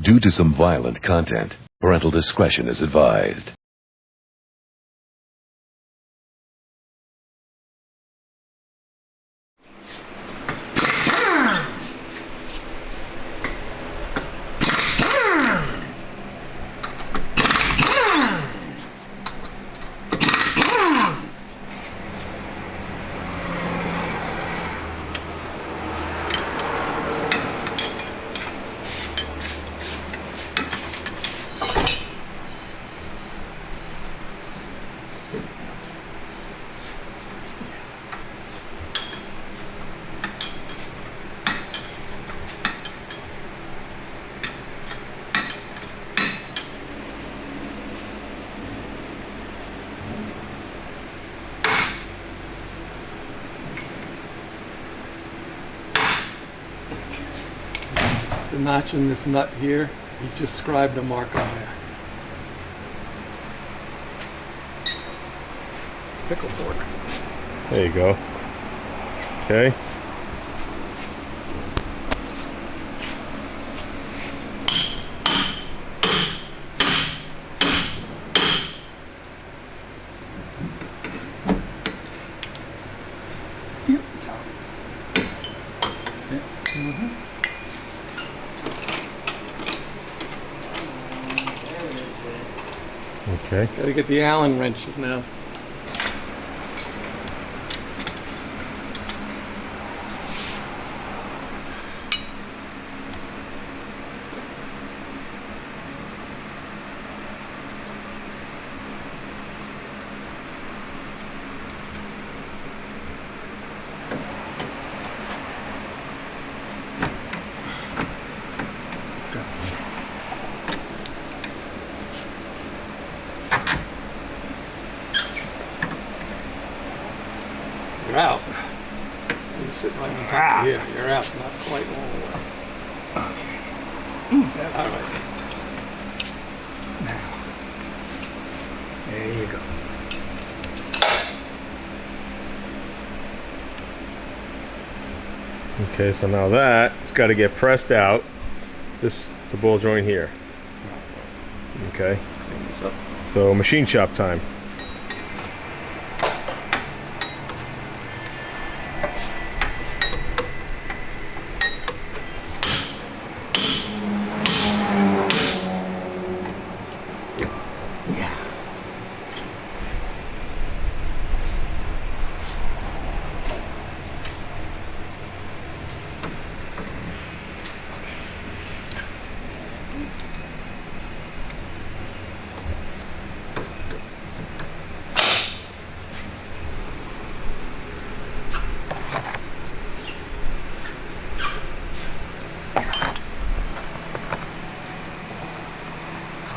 Due to some violent content, parental discretion is advised. The notch in this nut here, he just scribed a mark on there. Pickle fork. There you go. Okay. Yep, it's out. Yeah. Mm-hmm. Okay. Gotta get the Allen wrenches now. Let's go. You're out. You're sitting right on top of here. You're out, not quite all the way. Okay. All right. Now. There you go. Okay, so now that it's got to get pressed out. The ball joint here. Okay. Let's clean this up. So machine shop time.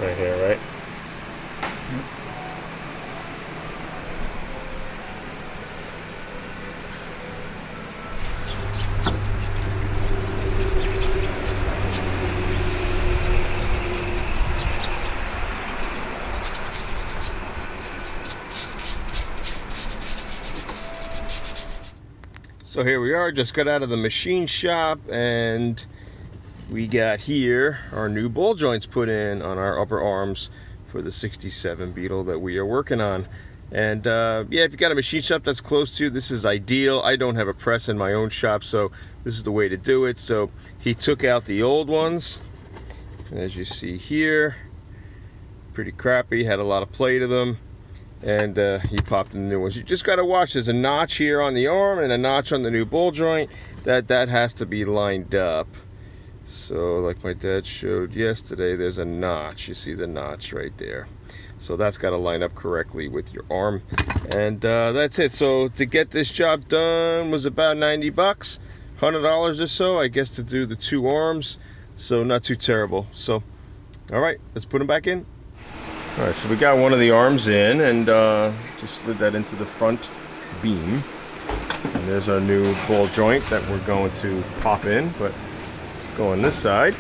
Right here, right? So here we are, just got out of the machine shop, and we got here our new ball joints put in on our upper arms for the 67 Beetle that we are working on. And yeah, if you got a machine shop that's close to you, this is ideal. I don't have a press in my own shop, so this is the way to do it. So he took out the old ones, as you see here, pretty crappy, had a lot of play to them, and he popped in the new ones. You just got to watch, there's a notch here on the arm and a notch on the new ball joint that has to be lined up. So like my dad showed yesterday, there's a notch. You see the notch right there. So that's got to line up correctly with your arm. And that's it. So to get this job done was about 90 bucks, $100 or so, I guess, to do the two arms. So not too terrible. So, all right, let's put them back in. All right, so we got one of the arms in, and just slid that into the front beam. And there's our new ball joint that we're going to pop in, but let's go on this side.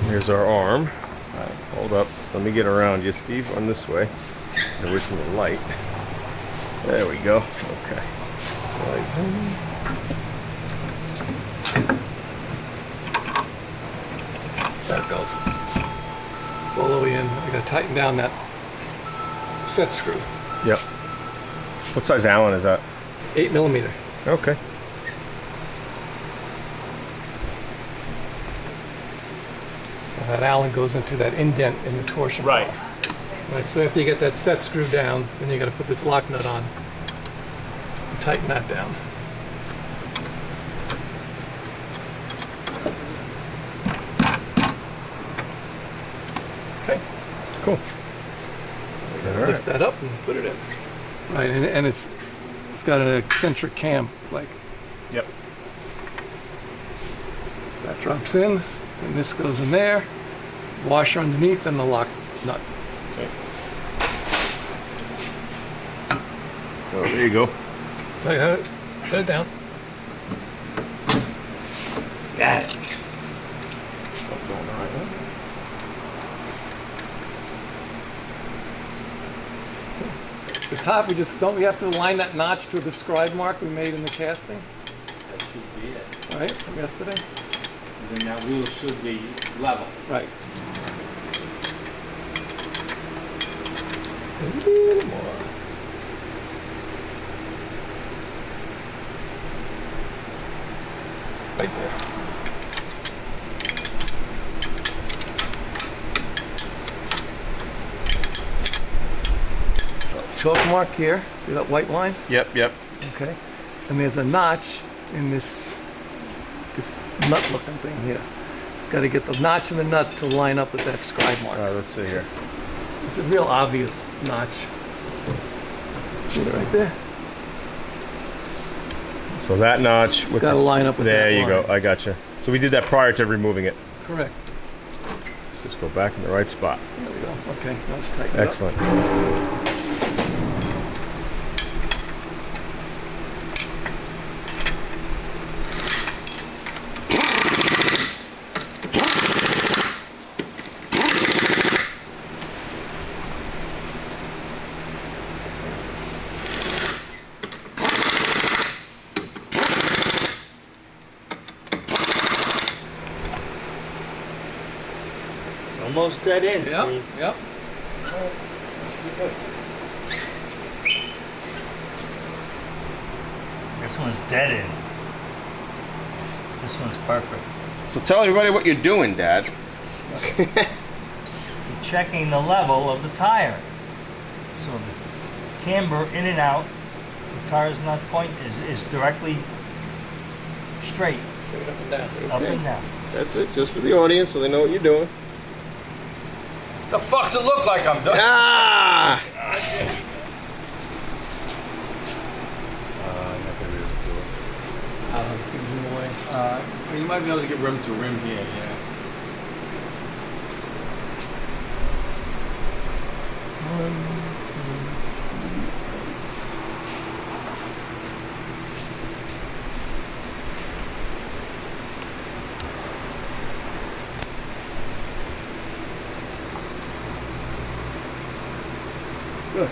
Here's our arm. Hold up, let me get around you, Steve, on this way. Away from the light. There we go. Okay. Slides in. There it goes. It's all the way in. I gotta tighten down that set screw. Yep. What size Allen is that? 8mm. Okay. And that Allen goes into that indent in the torsion bar. Right, so after you get that set screw down, then you gotta put this lock nut on and tighten that down. Okay. Cool. Lift that up and put it in. Right, and it's got an eccentric cam, like. Yep. So that drops in, and this goes in there. Washer underneath, and the lock nut. Okay. Oh, there you go. Put it down. Got it. Going the right way. The top, we have to align that notch to the scribe mark we made in the casting, That should be it. right, from yesterday? And then that wheel should be level. Right. A little more. Right there. Chalk mark here. See that white line? Yep, yep. Okay. And there's a notch in this nut looking thing here. Got to get the notch in the nut to line up with that scribe mark. All right, let's see here. It's a real obvious notch. See it right there? So that notch with Got to line up with that there you line. go. I gotcha. So we did that prior to removing it. Correct. Just go back in the right spot. There we go. Okay, now let's tighten it up. Excellent. Almost dead end, Yep, Steve. yep. This one's dead end. This one's perfect. So tell everybody what you're doing, Dad. You're checking the level of the tire. So the camber in and out, the tire's nut point is directly straight, Straight up and down. up and down. That's it, just for the audience so they know what you're doing. The fuck's it look like I'm done? Ah! You might be able to get rim to rim here, yeah. Good.